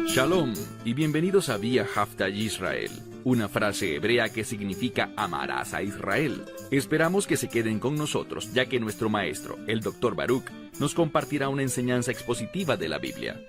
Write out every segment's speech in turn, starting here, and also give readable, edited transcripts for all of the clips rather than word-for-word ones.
Shalom y bienvenidos a Vía Haftaj Israel, una frase hebrea que significa amarás a Israel. Esperamos que se queden con nosotros, ya que nuestro maestro, el Dr. Baruch, nos compartirá una enseñanza expositiva de la Biblia.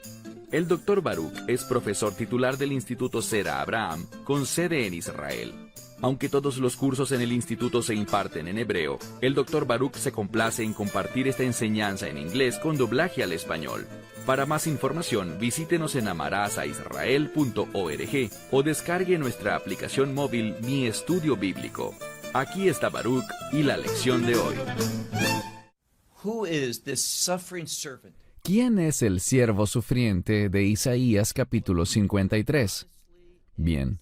El Dr. Baruch es profesor titular del Instituto Zera Abraham, con sede en Israel. Aunque todos los cursos en el instituto se imparten en hebreo, el Dr. Baruch se complace en compartir esta enseñanza en inglés con doblaje al español. Para más información, visítenos en amarasaisrael.org o descargue nuestra aplicación móvil Mi Estudio Bíblico. Aquí está Baruch y la lección de hoy. ¿Quién es el siervo sufriente de Isaías capítulo 53? Bien,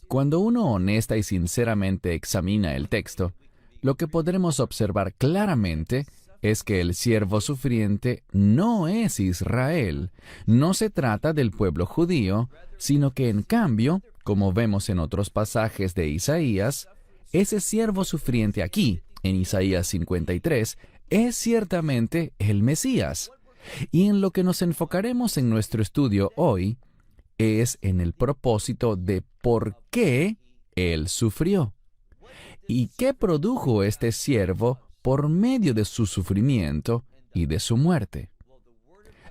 cuando uno honesta y sinceramente examina el texto, lo que podremos observar claramente es que el siervo sufriente no es Israel. No se trata del pueblo judío, sino que en cambio, como vemos en otros pasajes de Isaías, ese siervo sufriente aquí, en Isaías 53, es ciertamente el Mesías. Y en lo que nos enfocaremos en nuestro estudio hoy es en el propósito de por qué Él sufrió. ¿Y qué produjo este siervo por medio de su sufrimiento y de su muerte?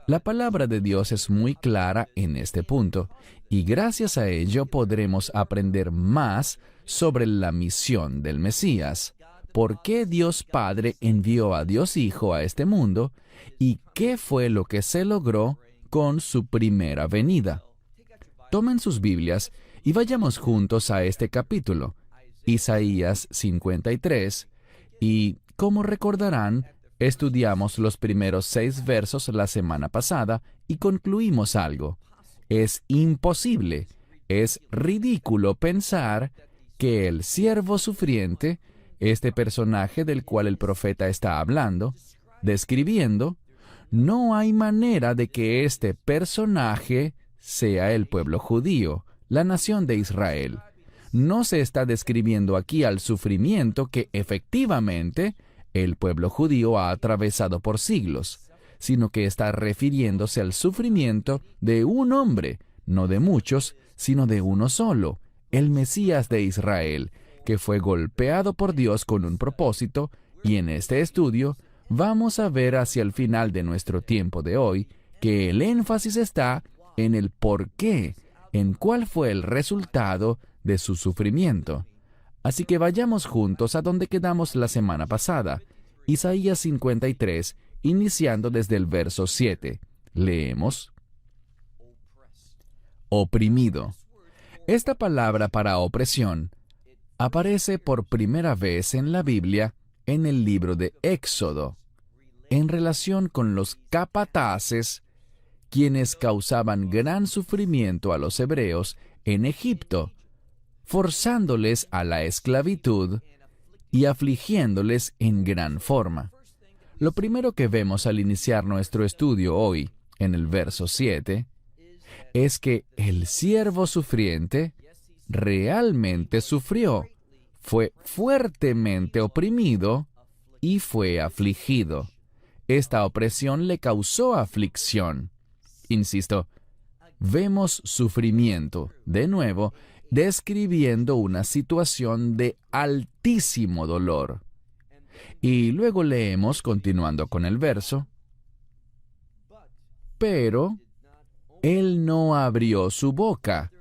La palabra de Dios es muy clara en este punto, y gracias a ello podremos aprender más sobre la misión del Mesías, por qué Dios Padre envió a Dios Hijo a este mundo, y qué fue lo que se logró con su primera venida. Tomen sus Biblias y vayamos juntos a este capítulo, Isaías 53, y, como recordarán, estudiamos los primeros 6 versos la semana pasada y concluimos algo. Es imposible, es ridículo pensar que el siervo sufriente, este personaje del cual el profeta está hablando, describiendo, no hay manera de que este personaje sea el pueblo judío, la nación de Israel. No se está describiendo aquí al sufrimiento que efectivamente el pueblo judío ha atravesado por siglos, sino que está refiriéndose al sufrimiento de un hombre, no de muchos, sino de uno solo, el Mesías de Israel, que fue golpeado por Dios con un propósito, y en este estudio vamos a ver hacia el final de nuestro tiempo de hoy que el énfasis está en el por qué, en cuál fue el resultado de su sufrimiento. Así que vayamos juntos a donde quedamos la semana pasada, Isaías 53, iniciando desde el verso 7. Leemos: oprimido. Esta palabra para opresión aparece por primera vez en la Biblia en el libro de Éxodo, en relación con los capataces, quienes causaban gran sufrimiento a los hebreos en Egipto, forzándoles a la esclavitud y afligiéndoles en gran forma. Lo primero que vemos al iniciar nuestro estudio hoy, en el verso 7, es que el siervo sufriente realmente sufrió, fue fuertemente oprimido y fue afligido. Esta opresión le causó aflicción. Insisto, vemos sufrimiento, de nuevo, describiendo una situación de altísimo dolor. Y luego leemos, continuando con el verso, pero él no abrió su boca,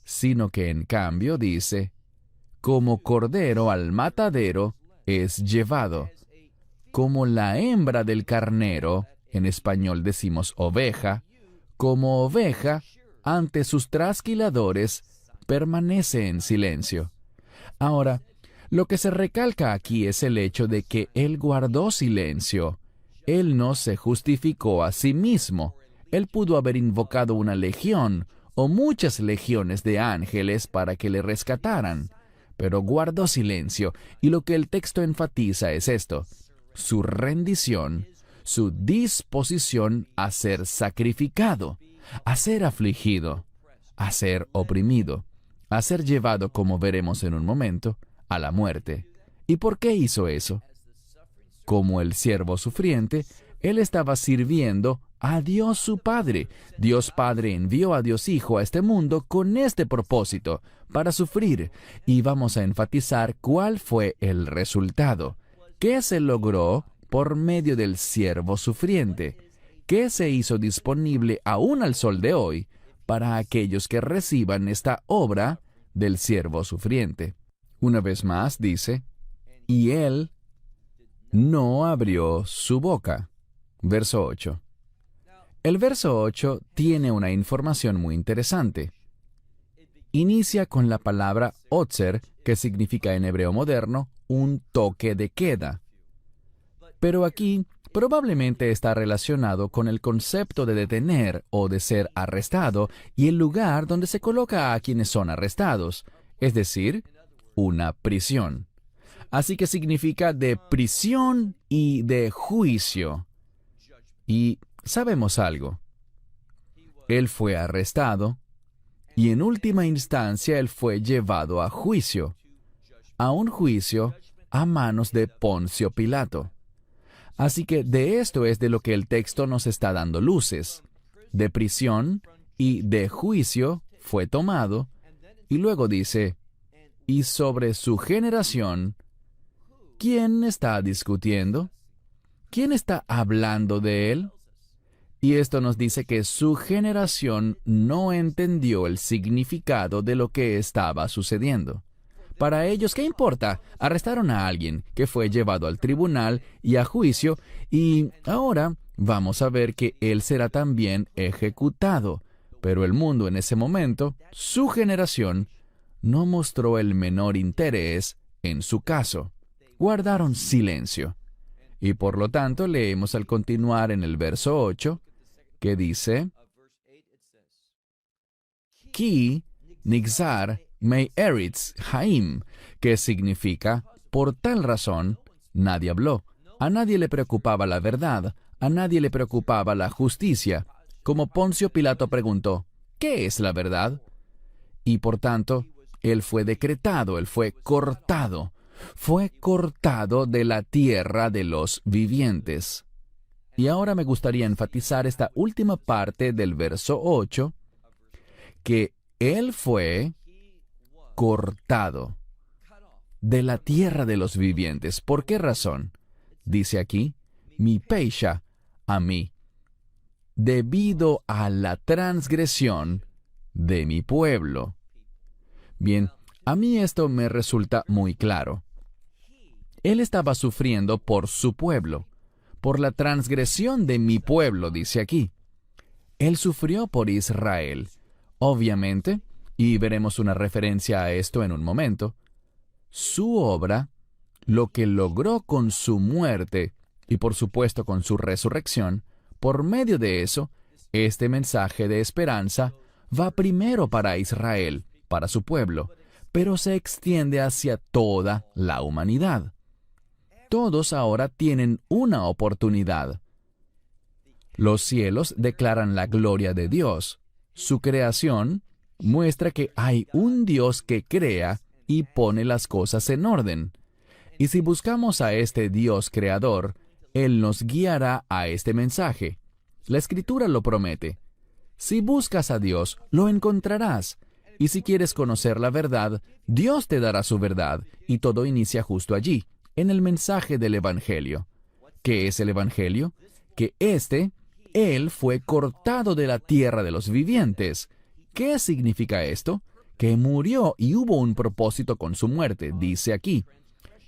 sino que en cambio dice, como cordero al matadero es llevado, como la hembra del carnero, en español decimos oveja, como oveja ante sus trasquiladores, permanece en silencio. Ahora, lo que se recalca aquí es el hecho de que Él guardó silencio. Él no se justificó a sí mismo. Él pudo haber invocado una legión o muchas legiones de ángeles para que le rescataran, pero guardó silencio, y lo que el texto enfatiza es esto: su rendición, su disposición a ser sacrificado, a ser afligido, a ser oprimido, a ser llevado, como veremos en un momento, a la muerte. ¿Y por qué hizo eso? Como el siervo sufriente, él estaba sirviendo a Dios su Padre. Dios Padre envió a Dios Hijo a este mundo con este propósito, para sufrir. Y vamos a enfatizar cuál fue el resultado. ¿Qué se logró por medio del siervo sufriente? ¿Qué se hizo disponible aún al sol de hoy para aquellos que reciban esta obra del siervo sufriente? Una vez más dice, y él no abrió su boca. Verso 8. El verso 8 tiene una información muy interesante. Inicia con la palabra otzer, que significa en hebreo moderno un toque de queda. Pero aquí probablemente está relacionado con el concepto de detener o de ser arrestado y el lugar donde se coloca a quienes son arrestados, es decir, una prisión. Así que significa de prisión y de juicio. Y sabemos algo. Él fue arrestado y en última instancia él fue llevado a juicio a manos de Poncio Pilato. Así que de esto es de lo que el texto nos está dando luces. De prisión y de juicio fue tomado, y luego dice, y sobre su generación, ¿quién está discutiendo? ¿Quién está hablando de él? Y esto nos dice que su generación no entendió el significado de lo que estaba sucediendo. Para ellos, ¿qué importa? Arrestaron a alguien que fue llevado al tribunal y a juicio, y ahora vamos a ver que él será también ejecutado. Pero el mundo en ese momento, su generación, no mostró el menor interés en su caso. Guardaron silencio. Y por lo tanto leemos al continuar en el verso 8, que dice, Ki nixar mei eritz haim, que significa, por tal razón, nadie habló. A nadie le preocupaba la verdad, a nadie le preocupaba la justicia. Como Poncio Pilato preguntó, ¿qué es la verdad? Y por tanto, él fue decretado, él fue cortado de la tierra de los vivientes. Y ahora me gustaría enfatizar esta última parte del verso 8, que él fue cortado de la tierra de los vivientes. ¿Por qué razón? Dice aquí, mi peisha, a mí, debido a la transgresión de mi pueblo. Bien, a mí esto me resulta muy claro. Él estaba sufriendo por su pueblo, por la transgresión de mi pueblo, dice aquí. Él sufrió por Israel. Obviamente, y veremos una referencia a esto en un momento, su obra, lo que logró con su muerte y por supuesto con su resurrección, por medio de eso, este mensaje de esperanza va primero para Israel, para su pueblo, pero se extiende hacia toda la humanidad. Todos ahora tienen una oportunidad. Los cielos declaran la gloria de Dios. Su creación muestra que hay un Dios que crea y pone las cosas en orden. Y si buscamos a este Dios creador, Él nos guiará a este mensaje. La Escritura lo promete. Si buscas a Dios, lo encontrarás. Y si quieres conocer la verdad, Dios te dará su verdad, y todo inicia justo allí, en el mensaje del Evangelio. ¿Qué es el Evangelio? Que Él fue cortado de la tierra de los vivientes. ¿Qué significa esto? Que murió y hubo un propósito con su muerte, dice aquí,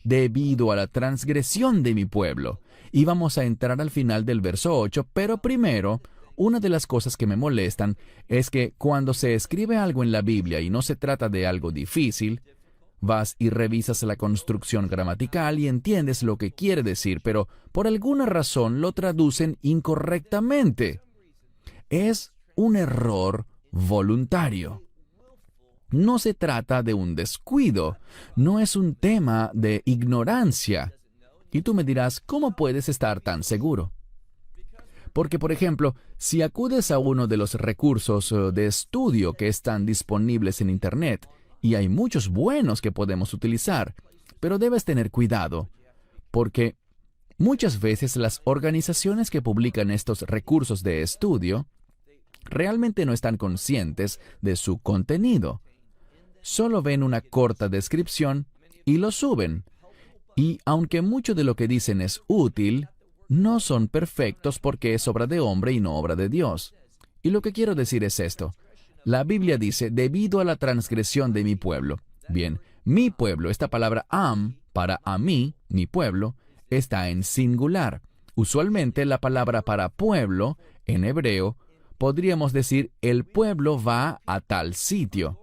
debido a la transgresión de mi pueblo. Y vamos a entrar al final del verso 8, pero primero, una de las cosas que me molestan es que cuando se escribe algo en la Biblia y no se trata de algo difícil, vas y revisas la construcción gramatical y entiendes lo que quiere decir, pero por alguna razón lo traducen incorrectamente. Es un error voluntario. No se trata de un descuido, no es un tema de ignorancia. Y tú me dirás, ¿cómo puedes estar tan seguro? Porque, por ejemplo, si acudes a uno de los recursos de estudio que están disponibles en Internet, y hay muchos buenos que podemos utilizar, pero debes tener cuidado, porque Muchas veces las organizaciones que publican estos recursos de estudio realmente no están conscientes de su contenido. Solo ven una corta descripción y lo suben. Y aunque mucho de lo que dicen es útil, no son perfectos porque es obra de hombre y no obra de Dios. Y lo que quiero decir es esto. La Biblia dice, debido a la transgresión de mi pueblo. Bien, mi pueblo, esta palabra para a mí, mi pueblo, está en singular. Usualmente la palabra para pueblo, en hebreo, podríamos decir, el pueblo va a tal sitio.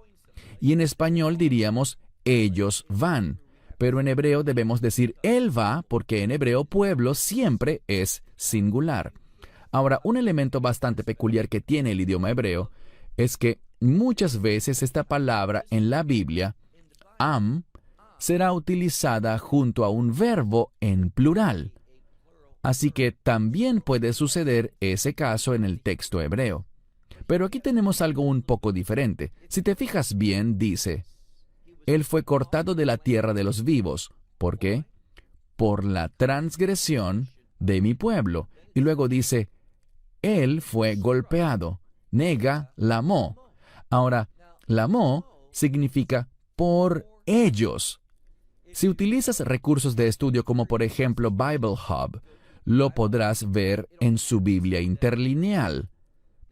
Y en español diríamos, ellos van. Pero en hebreo debemos decir, él va, porque en hebreo pueblo siempre es singular. Ahora, un elemento bastante peculiar que tiene el idioma hebreo es que muchas veces esta palabra en la Biblia, será utilizada junto a un verbo en plural. Así que también puede suceder ese caso en el texto hebreo. Pero aquí tenemos algo un poco diferente. Si te fijas bien, dice, Él fue cortado de la tierra de los vivos. ¿Por qué? Por la transgresión de mi pueblo. Y luego dice, Él fue golpeado. Nega, lamó. Ahora, lamó significa por ellos. Si utilizas recursos de estudio como por ejemplo Bible Hub, lo podrás ver en su Biblia interlineal.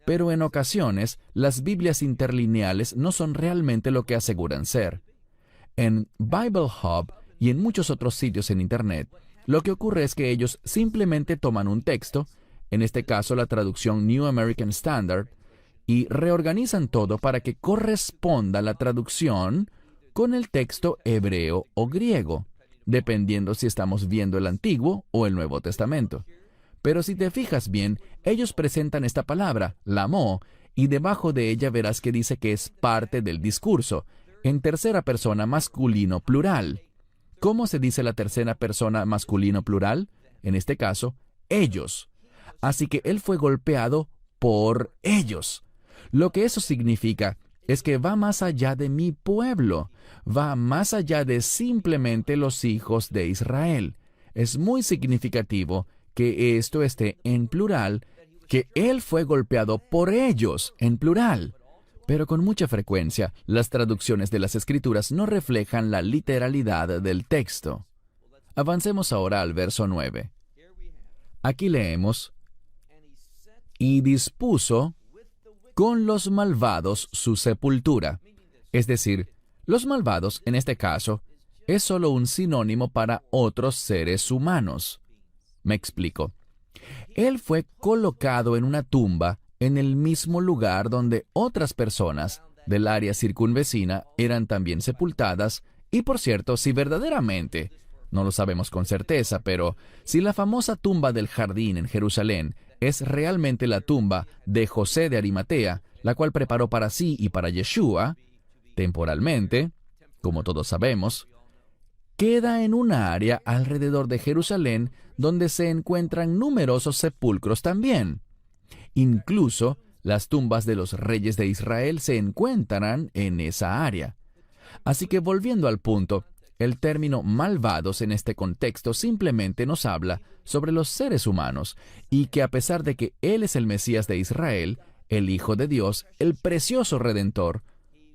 Pero en ocasiones, las Biblias interlineales no son realmente lo que aseguran ser. En Bible Hub y en muchos otros sitios en Internet, lo que ocurre es que ellos simplemente toman un texto, en este caso la traducción New American Standard, y reorganizan todo para que corresponda la traducción con el texto hebreo o griego, dependiendo si estamos viendo el Antiguo o el Nuevo Testamento. Pero si te fijas bien, ellos presentan esta palabra, lamó, y debajo de ella verás que dice que es parte del discurso, en tercera persona masculino plural. ¿Cómo se dice la tercera persona masculino plural? En este caso, ellos. Así que él fue golpeado por ellos. Lo que eso significa es que va más allá de mi pueblo, va más allá de simplemente los hijos de Israel. Es muy significativo que esto esté en plural, que él fue golpeado por ellos en plural. Pero con mucha frecuencia, las traducciones de las Escrituras no reflejan la literalidad del texto. Avancemos ahora al verso 9. Aquí leemos, y dispuso con los malvados su sepultura. Es decir, los malvados, en este caso, es solo un sinónimo para otros seres humanos. Me explico. Él fue colocado en una tumba en el mismo lugar donde otras personas del área circunvecina eran también sepultadas, y por cierto, si verdaderamente, no lo sabemos con certeza, pero si la famosa tumba del jardín en Jerusalén es realmente la tumba de José de Arimatea, la cual preparó para sí y para Yeshua, temporalmente, como todos sabemos, queda en una área alrededor de Jerusalén donde se encuentran numerosos sepulcros también. Incluso las tumbas de los reyes de Israel se encuentran en esa área. Así que volviendo al punto, el término malvados en este contexto simplemente nos habla sobre los seres humanos, y que a pesar de que Él es el Mesías de Israel, el Hijo de Dios, el precioso Redentor,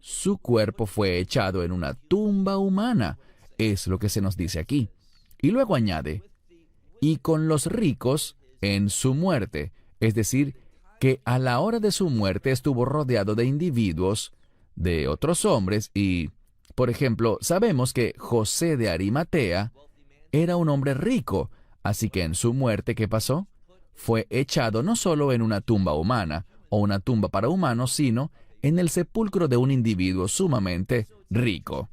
su cuerpo fue echado en una tumba humana, es lo que se nos dice aquí. Y luego añade, y con los ricos en su muerte, es decir, que a la hora de su muerte estuvo rodeado de individuos, de otros hombres, y, por ejemplo, sabemos que José de Arimatea era un hombre rico, así que en su muerte, ¿qué pasó? Fue echado no solo en una tumba humana, o una tumba para humanos, sino en el sepulcro de un individuo sumamente rico.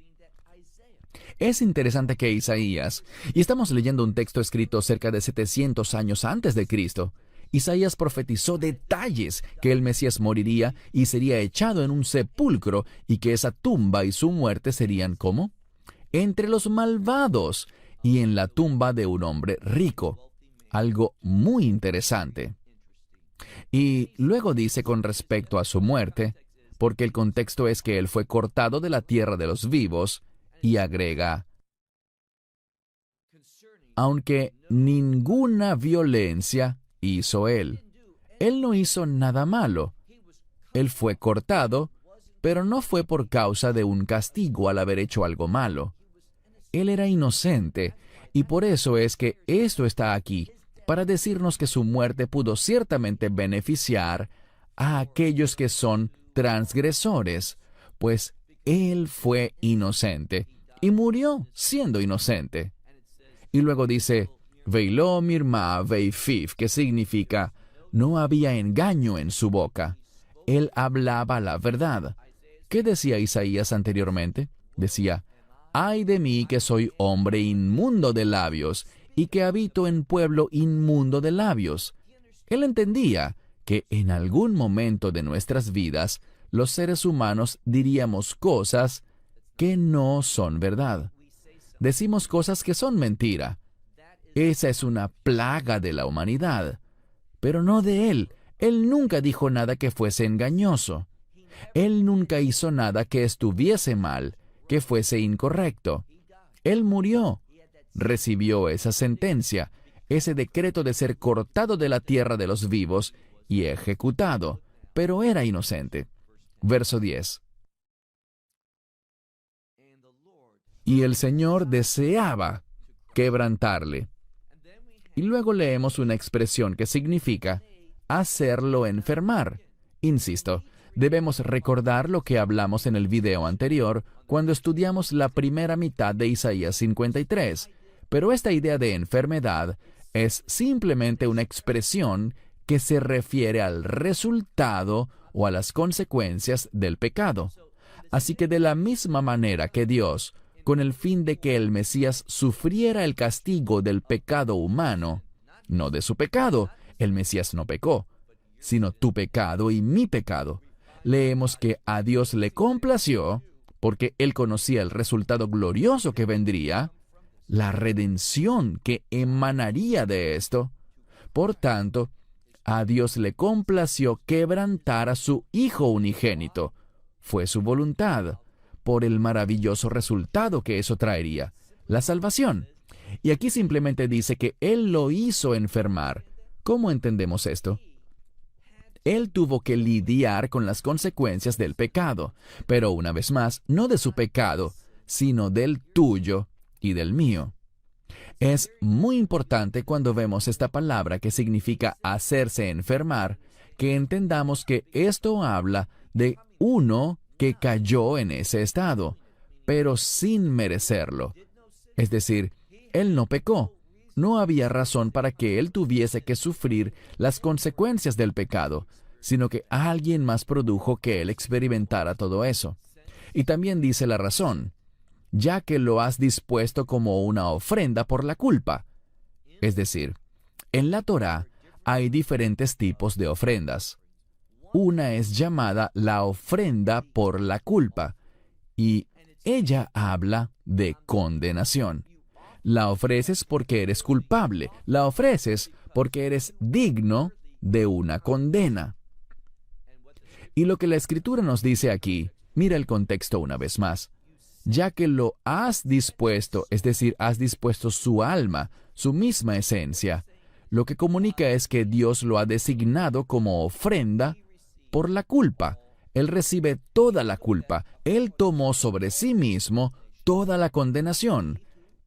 Es interesante que Isaías, y estamos leyendo un texto escrito cerca de 700 años antes de Cristo, Isaías profetizó detalles que el Mesías moriría y sería echado en un sepulcro, y que esa tumba y su muerte serían ¿cómo? Entre los malvados y en la tumba de un hombre rico. Algo muy interesante. Y luego dice con respecto a su muerte, porque el contexto es que él fue cortado de la tierra de los vivos, y agrega, aunque ninguna violencia hizo él. Él no hizo nada malo. Él fue cortado, pero no fue por causa de un castigo al haber hecho algo malo. Él era inocente, y por eso es que esto está aquí, para decirnos que su muerte pudo ciertamente beneficiar a aquellos que son transgresores, pues él fue inocente, y murió siendo inocente. Y luego dice, Veiló mirma veifif, que significa, no había engaño en su boca. Él hablaba la verdad. ¿Qué decía Isaías anteriormente? Decía, ay de mí que soy hombre inmundo de labios, y que habito en pueblo inmundo de labios. Él entendía que en algún momento de nuestras vidas, los seres humanos diríamos cosas que no son verdad. Decimos cosas que son mentira. Esa es una plaga de la humanidad, pero no de él. Él nunca dijo nada que fuese engañoso. Él nunca hizo nada que estuviese mal, que fuese incorrecto. Él murió, recibió esa sentencia, ese decreto de ser cortado de la tierra de los vivos y ejecutado, pero era inocente. Verso 10. Y el Señor deseaba quebrantarle. Y luego leemos una expresión que significa hacerlo enfermar. Insisto, debemos recordar lo que hablamos en el video anterior cuando estudiamos la primera mitad de Isaías 53, pero esta idea de enfermedad es simplemente una expresión que se refiere al resultado o a las consecuencias del pecado. Así que de la misma manera que Dios, con el fin de que el Mesías sufriera el castigo del pecado humano, no de su pecado, el Mesías no pecó, sino tu pecado y mi pecado. Leemos que a Dios le complació, porque Él conocía el resultado glorioso que vendría, la redención que emanaría de esto. Por tanto, a Dios le complació quebrantar a su Hijo unigénito. Fue su voluntad, por el maravilloso resultado que eso traería, la salvación. Y aquí simplemente dice que Él lo hizo enfermar. ¿Cómo entendemos esto? Él tuvo que lidiar con las consecuencias del pecado, pero una vez más, no de su pecado, sino del tuyo y del mío. Es muy importante cuando vemos esta palabra que significa hacerse enfermar, que entendamos que esto habla de uno que cayó en ese estado, pero sin merecerlo. Es decir, Él no pecó. No había razón para que Él tuviese que sufrir las consecuencias del pecado, sino que alguien más produjo que Él experimentara todo eso. Y también dice la razón, ya que lo has dispuesto como una ofrenda por la culpa. Es decir, en la Torá hay diferentes tipos de ofrendas. Una es llamada la ofrenda por la culpa, y ella habla de condenación. La ofreces porque eres culpable, la ofreces porque eres digno de una condena. Y lo que la Escritura nos dice aquí, mira el contexto una vez más, ya que lo has dispuesto, es decir, has dispuesto su alma, su misma esencia, lo que comunica es que Dios lo ha designado como ofrenda por la culpa. Él recibe toda la culpa. Él tomó sobre sí mismo toda la condenación.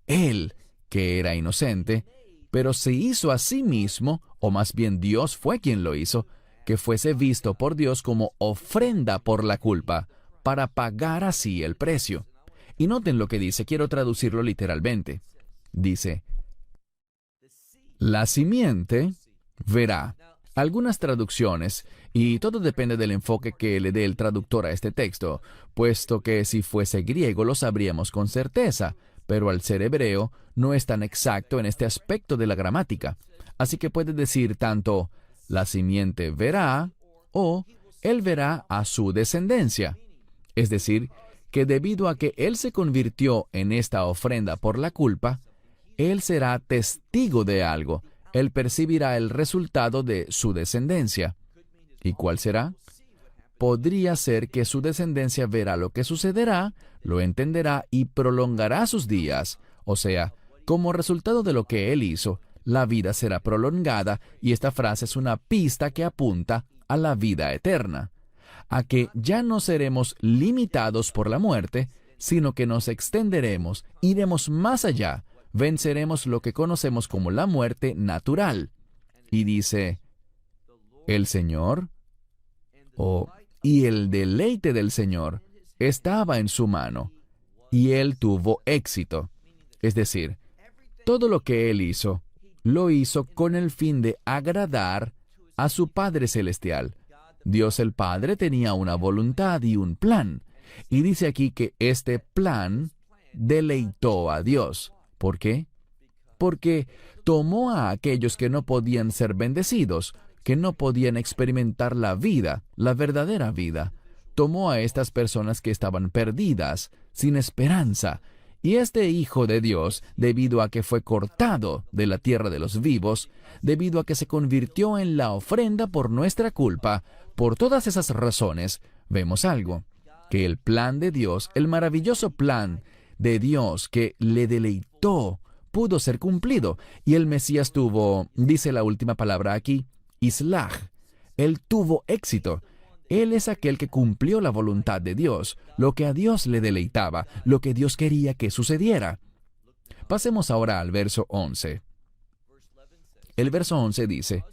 Él, que era inocente, pero se hizo a sí mismo, o más bien Dios fue quien lo hizo, que fuese visto por Dios como ofrenda por la culpa, para pagar así el precio. Y noten lo que dice, quiero traducirlo literalmente. Dice, la simiente verá. Algunas traducciones, y todo depende del enfoque que le dé el traductor a este texto, puesto que si fuese griego lo sabríamos con certeza, pero al ser hebreo no es tan exacto en este aspecto de la gramática. Así que puede decir tanto, la simiente verá, o él verá a su descendencia. Es decir, que debido a que él se convirtió en esta ofrenda por la culpa, él será testigo de algo. Él percibirá el resultado de su descendencia. ¿Y cuál será? Podría ser que su descendencia verá lo que sucederá, lo entenderá y prolongará sus días, o sea, Como resultado de lo que Él hizo, la vida será prolongada, y esta frase es una pista que apunta a la vida eterna, a que ya no seremos limitados por la muerte, sino que nos extenderemos, iremos más allá, venceremos lo que conocemos como la muerte natural. Y dice, el Señor, y el deleite del Señor estaba en su mano, y Él tuvo éxito. Es decir, todo lo que Él hizo, lo hizo con el fin de agradar a su Padre Celestial. Dios el Padre tenía una voluntad y un plan. Y dice aquí que este plan deleitó a Dios. ¿Por qué? Porque tomó a aquellos que no podían ser bendecidos, que no podían experimentar la vida, la verdadera vida. Tomó a estas personas que estaban perdidas, sin esperanza. Y este Hijo de Dios, debido a que fue cortado de la tierra de los vivos, debido a que se convirtió en la ofrenda por nuestra culpa, por todas esas razones, vemos algo, que el plan de Dios, el maravilloso plan de Dios que le deleitó, pudo ser cumplido. Y el Mesías tuvo, dice la última palabra aquí, Islaj. Él tuvo éxito. Él es aquel que cumplió la voluntad de Dios, lo que a Dios le deleitaba, lo que Dios quería que sucediera. Pasemos ahora al verso 11. El verso 11 dice,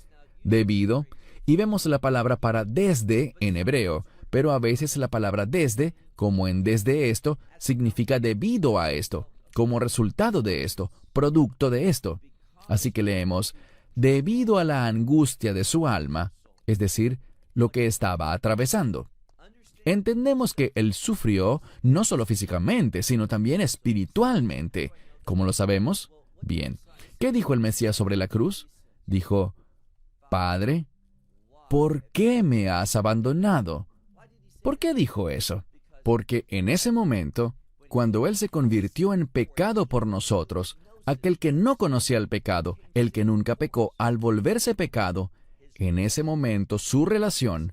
debido, y vemos la palabra para desde en hebreo, pero a veces la palabra desde, como en desde esto, significa debido a esto, como resultado de esto, producto de esto. Así que leemos, debido a la angustia de su alma, es decir, lo que estaba atravesando. Entendemos que Él sufrió no solo físicamente, sino también espiritualmente. ¿Cómo lo sabemos? Bien. ¿Qué dijo el Mesías sobre la cruz? Dijo, Padre, ¿por qué me has abandonado? ¿Por qué dijo eso? Porque en ese momento, cuando Él se convirtió en pecado por nosotros, aquel que no conocía el pecado, el que nunca pecó, al volverse pecado, en ese momento su relación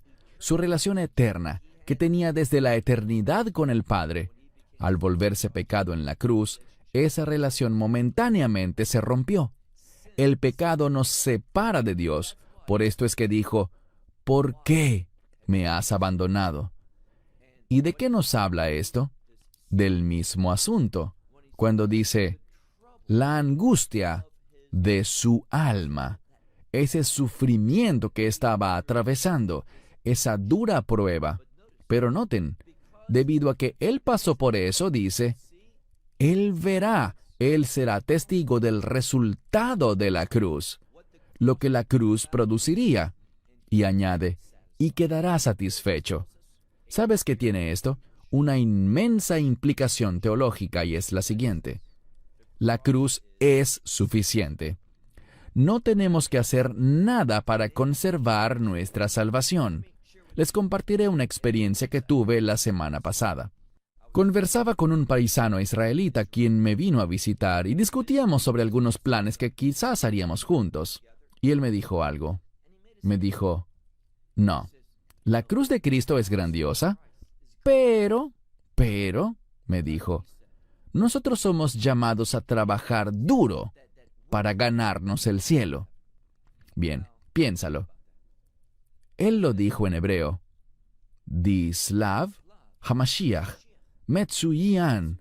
eterna, que tenía desde la eternidad con el Padre, al volverse pecado en la cruz, esa relación momentáneamente se rompió. El pecado nos separa de Dios. Por esto es que dijo, ¿por qué me has abandonado? ¿Y de qué nos habla esto? Del mismo asunto, cuando dice, la angustia de su alma. Ese sufrimiento que estaba atravesando, esa dura prueba. Pero noten, debido a que Él pasó por eso, dice, Él verá, Él será testigo del resultado de la cruz, lo que la cruz produciría. Y añade, y quedará satisfecho. ¿Sabes qué tiene esto? Una inmensa implicación teológica, y es la siguiente. La cruz es suficiente. No tenemos que hacer nada para conservar nuestra salvación. Les compartiré una experiencia que tuve la semana pasada. Conversaba con un paisano israelita quien me vino a visitar y discutíamos sobre algunos planes que quizás haríamos juntos. Y él me dijo algo. Me dijo, no, la cruz de Cristo es grandiosa, pero, me dijo, nosotros somos llamados a trabajar duro para ganarnos el cielo. Bien, piénsalo. Él lo dijo en hebreo. Dislav Hamashiach Metsuyan.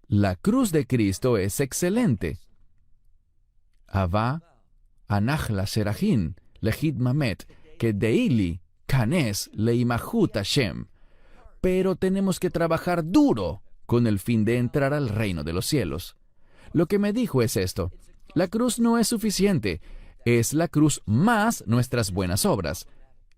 La cruz de Cristo es excelente. Ava Anachla Serajin Lehit Mamet que Deili Kanes Leimahut Hashem. Pero tenemos que trabajar duro con el fin de entrar al reino de los cielos. Lo que me dijo es esto. La cruz no es suficiente. Es la cruz más nuestras buenas obras.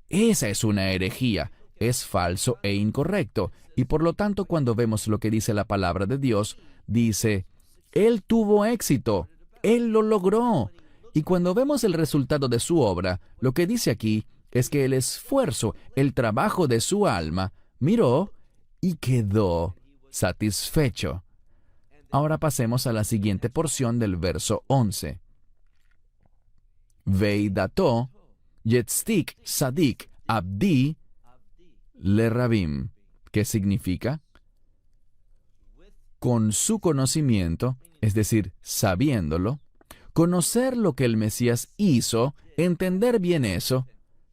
Esa es una herejía. Es falso e incorrecto. Y por lo tanto, cuando vemos lo que dice la palabra de Dios, dice, Él tuvo éxito. Él lo logró. Y cuando vemos el resultado de su obra, lo que dice aquí es que el esfuerzo, el trabajo de su alma, miró y quedó satisfecho. Ahora pasemos a la siguiente porción del verso 11. Veidato yetztik sadik abdi lerabim, que significa, con su conocimiento, es decir, sabiéndolo, conocer lo que el Mesías hizo, entender bien eso,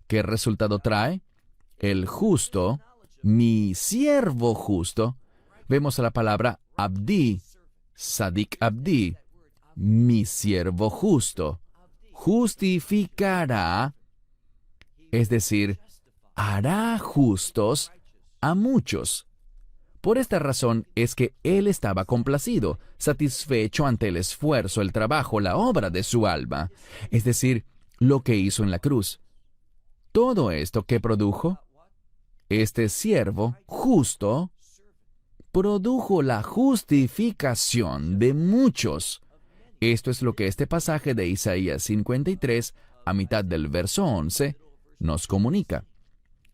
¿qué resultado trae? El justo, mi siervo justo, vemos la palabra abdi, sadik abdi, mi siervo justo, justificará, es decir, hará justos a muchos. Por esta razón es que él estaba complacido, satisfecho ante el esfuerzo, el trabajo, la obra de su alma, es decir, lo que hizo en la cruz. Todo esto que produjo, este siervo justo, produjo la justificación de muchos. Esto es lo que este pasaje de Isaías 53, a mitad del verso 11, nos comunica.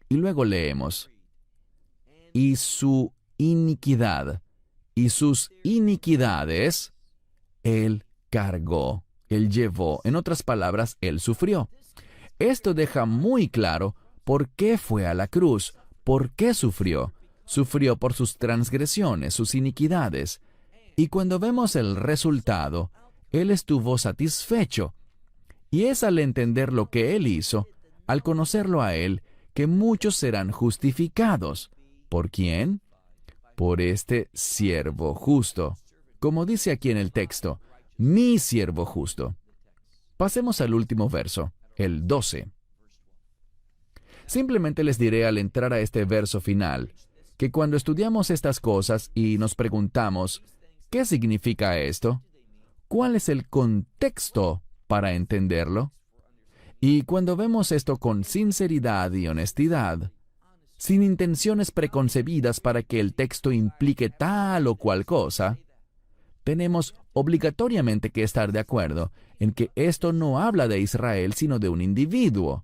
Y luego leemos, y su iniquidad y sus iniquidades, él cargó, él llevó, en otras palabras, él sufrió. Esto deja muy claro por qué fue a la cruz, por qué sufrió. Sufrió por sus transgresiones, sus iniquidades. Y cuando vemos el resultado, él estuvo satisfecho. Y es al entender lo que él hizo, al conocerlo a él, que muchos serán justificados. ¿Por quién? Por este siervo justo. Como dice aquí en el texto, mi siervo justo. Pasemos al último verso, el 12. Simplemente les diré al entrar a este verso final, que cuando estudiamos estas cosas y nos preguntamos, ¿qué significa esto? ¿Cuál es el contexto para entenderlo? Y cuando vemos esto con sinceridad y honestidad, sin intenciones preconcebidas para que el texto implique tal o cual cosa, tenemos obligatoriamente que estar de acuerdo en que esto no habla de Israel, sino de un individuo,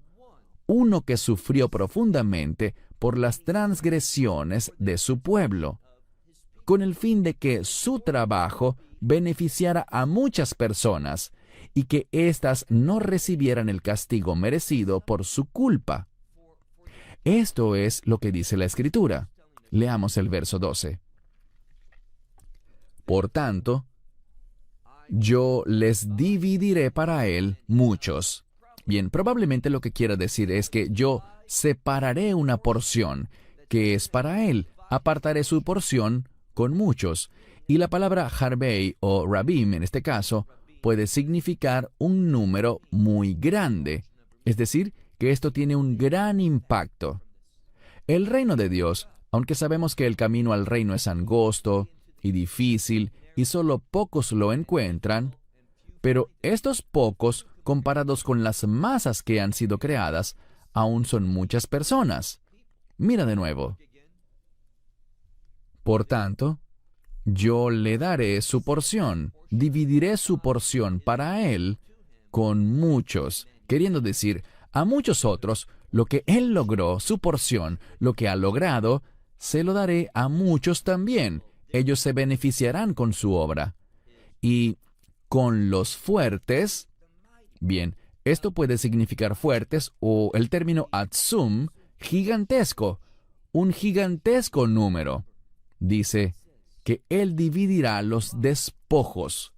uno que sufrió profundamente por las transgresiones de su pueblo, con el fin de que su trabajo beneficiara a muchas personas y que éstas no recibieran el castigo merecido por su culpa. Esto es lo que dice la Escritura. Leamos el verso 12. Por tanto, yo les dividiré para él muchos. Bien, probablemente lo que quiera decir es que yo separaré una porción que es para él, apartaré su porción con muchos. Y la palabra Harbei o Rabim, en este caso, puede significar un número muy grande, es decir, que esto tiene un gran impacto. El reino de Dios, aunque sabemos que el camino al reino es angosto y difícil y solo pocos lo encuentran, pero estos pocos, comparados con las masas que han sido creadas, aún son muchas personas. Mira de nuevo. Por tanto, yo le daré su porción, dividiré su porción para él con muchos, queriendo decir, a muchos otros, lo que él logró, su porción, lo que ha logrado, se lo daré a muchos también. Ellos se beneficiarán con su obra. Y con los fuertes, bien, esto puede significar fuertes o el término atzum, gigantesco, un gigantesco número. Dice que él dividirá los despojos.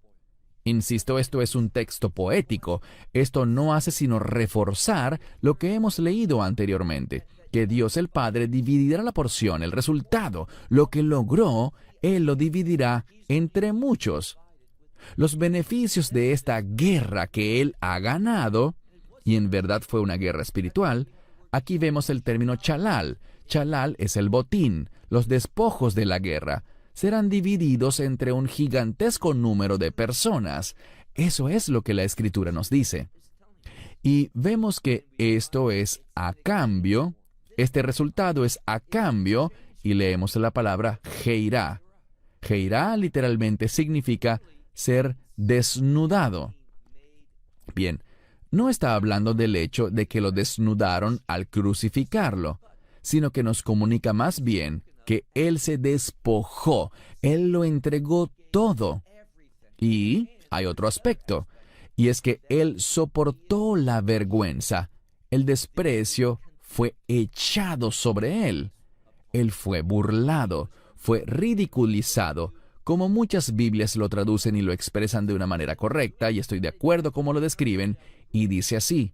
Insisto, esto es un texto poético. Esto no hace sino reforzar lo que hemos leído anteriormente, que Dios el Padre dividirá la porción, el resultado, lo que logró, Él lo dividirá entre muchos. Los beneficios de esta guerra que Él ha ganado, y en verdad fue una guerra espiritual, aquí vemos el término chalal. Chalal es el botín, los despojos de la guerra. Serán divididos entre un gigantesco número de personas. Eso es lo que la Escritura nos dice. Y vemos que esto es a cambio, este resultado es a cambio, y leemos la palabra Geirá. Geirá literalmente significa ser desnudado. Bien, no está hablando del hecho de que lo desnudaron al crucificarlo, sino que nos comunica más bien que Él se despojó, Él lo entregó todo. Y hay otro aspecto, y es que Él soportó la vergüenza. El desprecio fue echado sobre Él. Él fue burlado, fue ridiculizado, como muchas Biblias lo traducen y lo expresan de una manera correcta, y estoy de acuerdo como lo describen, y dice así: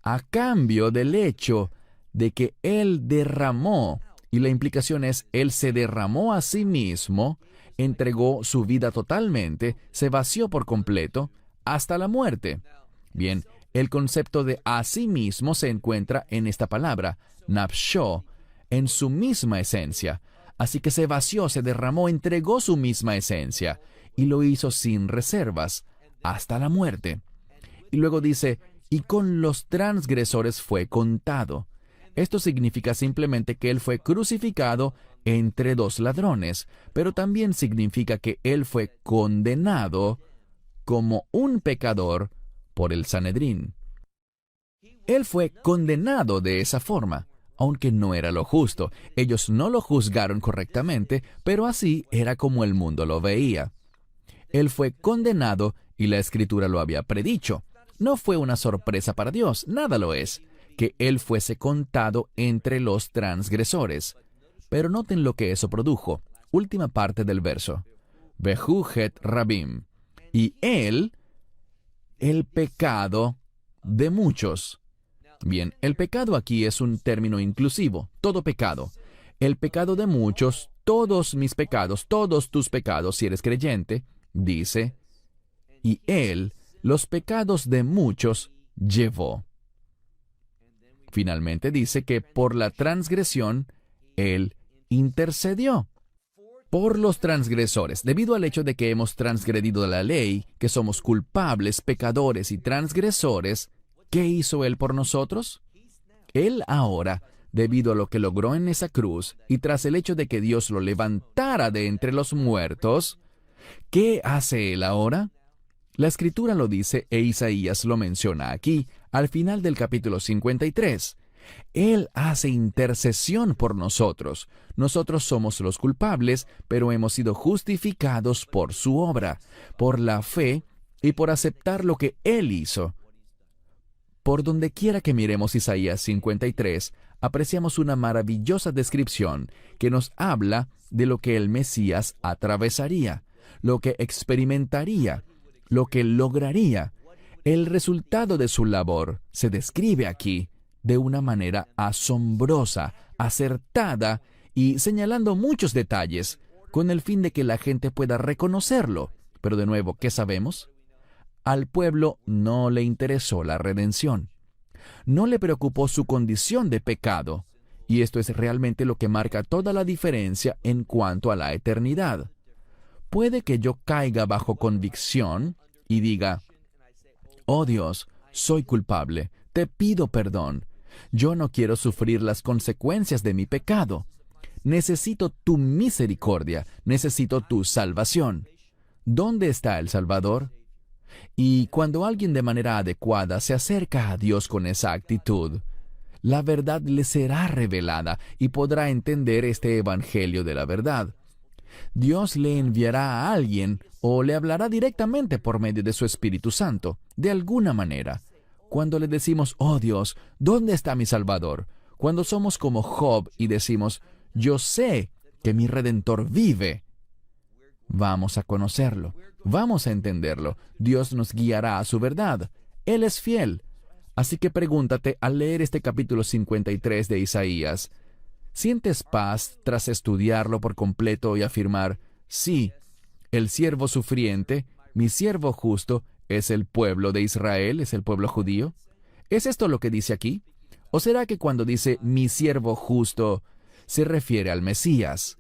a cambio del hecho de que Él derramó, y la implicación es, Él se derramó a sí mismo, entregó su vida totalmente, se vació por completo, hasta la muerte. Bien, el concepto de a sí mismo se encuentra en esta palabra, nafsho, en su misma esencia. Así que se vació, se derramó, entregó su misma esencia, y lo hizo sin reservas, hasta la muerte. Y luego dice, y con los transgresores fue contado. Esto significa simplemente que Él fue crucificado entre dos ladrones, pero también significa que Él fue condenado como un pecador por el Sanedrín. Él fue condenado de esa forma, aunque no era lo justo. Ellos no lo juzgaron correctamente, pero así era como el mundo lo veía. Él fue condenado y la Escritura lo había predicho. No fue una sorpresa para Dios, nada lo es, que Él fuese contado entre los transgresores. Pero noten lo que eso produjo. Última parte del verso. Behujet Rabim. Y Él, el pecado de muchos. Bien, el pecado aquí es un término inclusivo, todo pecado. El pecado de muchos, todos mis pecados, todos tus pecados, si eres creyente, dice, y Él, los pecados de muchos, llevó. Finalmente dice que por la transgresión, Él intercedió por los transgresores. Debido al hecho de que hemos transgredido la ley, que somos culpables, pecadores y transgresores, ¿qué hizo Él por nosotros? Él ahora, debido a lo que logró en esa cruz, y tras el hecho de que Dios lo levantara de entre los muertos, ¿qué hace Él ahora? La Escritura lo dice e Isaías lo menciona aquí, al final del capítulo 53. Él hace intercesión por nosotros. Nosotros somos los culpables, pero hemos sido justificados por su obra, por la fe y por aceptar lo que Él hizo. Por donde quiera que miremos Isaías 53, apreciamos una maravillosa descripción que nos habla de lo que el Mesías atravesaría, lo que experimentaría, lo que lograría. El resultado de su labor se describe aquí de una manera asombrosa, acertada y señalando muchos detalles, con el fin de que la gente pueda reconocerlo. Pero de nuevo, ¿qué sabemos? Al pueblo no le interesó la redención. No le preocupó su condición de pecado. Y esto es realmente lo que marca toda la diferencia en cuanto a la eternidad. Puede que yo caiga bajo convicción y diga, oh Dios, soy culpable, te pido perdón. Yo no quiero sufrir las consecuencias de mi pecado. Necesito tu misericordia, necesito tu salvación. ¿Dónde está el Salvador? Y cuando alguien de manera adecuada se acerca a Dios con esa actitud, la verdad le será revelada y podrá entender este evangelio de la verdad. Dios le enviará a alguien o le hablará directamente por medio de su Espíritu Santo, de alguna manera. Cuando le decimos, oh Dios, ¿dónde está mi Salvador? Cuando somos como Job y decimos, yo sé que mi Redentor vive, vamos a conocerlo, vamos a entenderlo. Dios nos guiará a su verdad. Él es fiel. Así que pregúntate al leer este capítulo 53 de Isaías, ¿sientes paz tras estudiarlo por completo y afirmar, sí, el siervo sufriente, mi siervo justo, es el pueblo de Israel, es el pueblo judío? ¿Es esto lo que dice aquí? ¿O será que cuando dice mi siervo justo, se refiere al Mesías,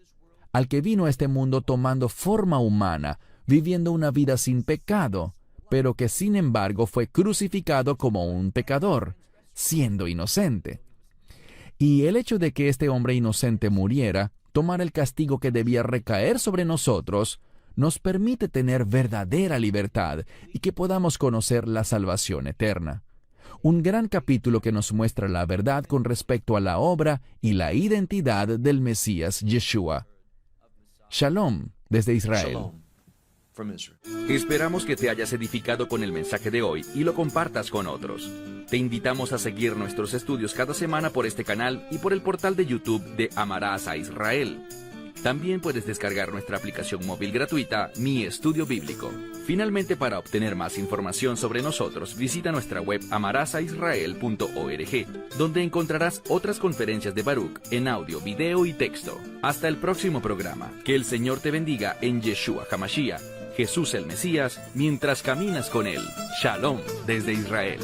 al que vino a este mundo tomando forma humana, viviendo una vida sin pecado, pero que sin embargo fue crucificado como un pecador, siendo inocente? Y el hecho de que este hombre inocente muriera, tomara el castigo que debía recaer sobre nosotros, nos permite tener verdadera libertad y que podamos conocer la salvación eterna. Un gran capítulo que nos muestra la verdad con respecto a la obra y la identidad del Mesías Yeshua. Shalom desde Israel. Esperamos que te hayas edificado con el mensaje de hoy y lo compartas con otros. Te invitamos a seguir nuestros estudios cada semana por este canal y por el portal de YouTube de Amarás a Israel. También puedes descargar nuestra aplicación móvil gratuita, Mi Estudio Bíblico. Finalmente, para obtener más información sobre nosotros, visita nuestra web amarasaisrael.org, donde encontrarás otras conferencias de Baruch en audio, video y texto. Hasta el próximo programa. Que el Señor te bendiga en Yeshua HaMashiach, Jesús el Mesías, mientras caminas con Él. Shalom desde Israel.